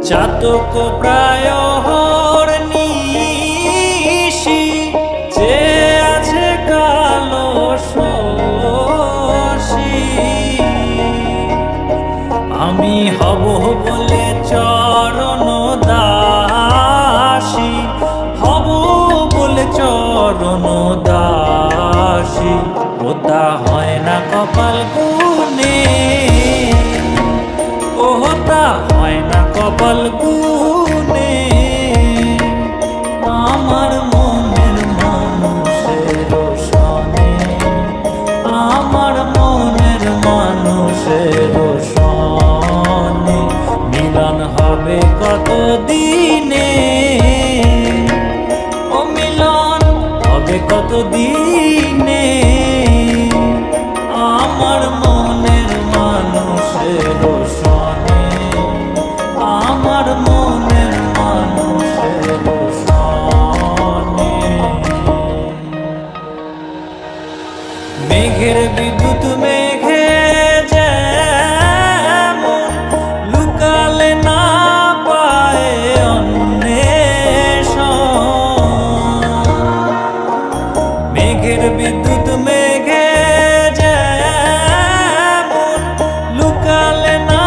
চাতক প্রায় নিশি যে আছে কালো শশী, আমি হব বলে চরণ দাসী, হব বলে চরণ দাসী। ওটা হয় না কপাল গুনে, ওটা হয় না কপাল গুনে। আমার মনের মানুষের সনে, আমার মনের মানুষের সনে মিলন হবে কত দিনে, ও মিলন হবে কত দিনে। আমার মনের মানুষের সনে, আমার মনের মানুষের সনে। মেঘের বিদ্যুৎ মেঘে যেমন লুকালে না পায় অন্বেষণ, মেঘের বিদ্যুৎ মেঘে যেমন লুকালে না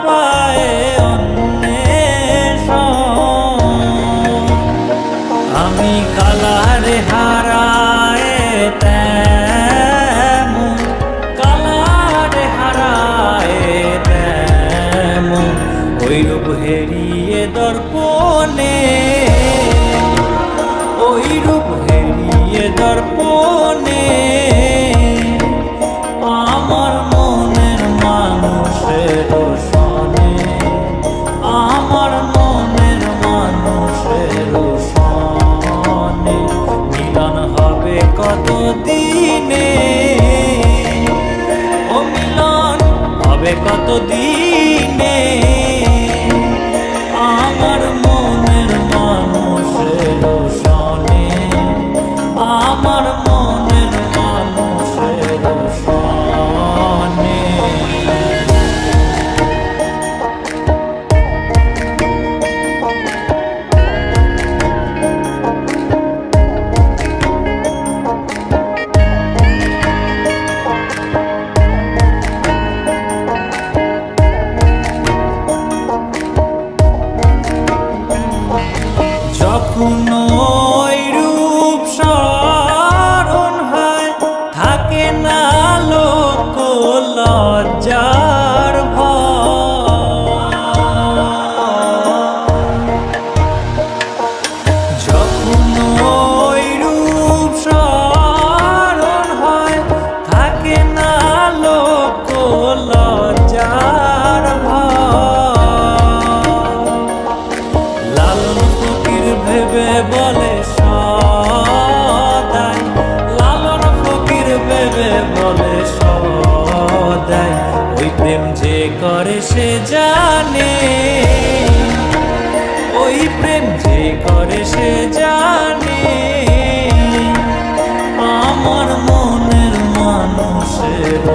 পায় অন্বেষণ। আমি কালারে হারায় তেমন, কালারে হারায় তেমন ওই রূপ হেরিয়ে দর্পণে, ওই রূপ হেরিয়ে দর্পণে। আমার মনের মানুষের সনে, আমার মনের মানুষের সনে মিলন হবে কত দিনে, ও মিলন হবে কত দিনে। আমার মনের মানুষের সনে, আমার মনের মানুষের সনে। যখন ওই রূপ স্মরণ হয় থাকে না লোক লজ্জার ভয়, যখন ওই রূপ স্মরণ হয় থাকে না লোক লজ্জার ভয়। লালন ফকির ভেবে বলে সদাই, লালন ফকির ভেবে বলে সদাই ওই প্রেম যে করে সে জানে, ওই প্রেম যে করে সে জানে। আমার মনের মানুষের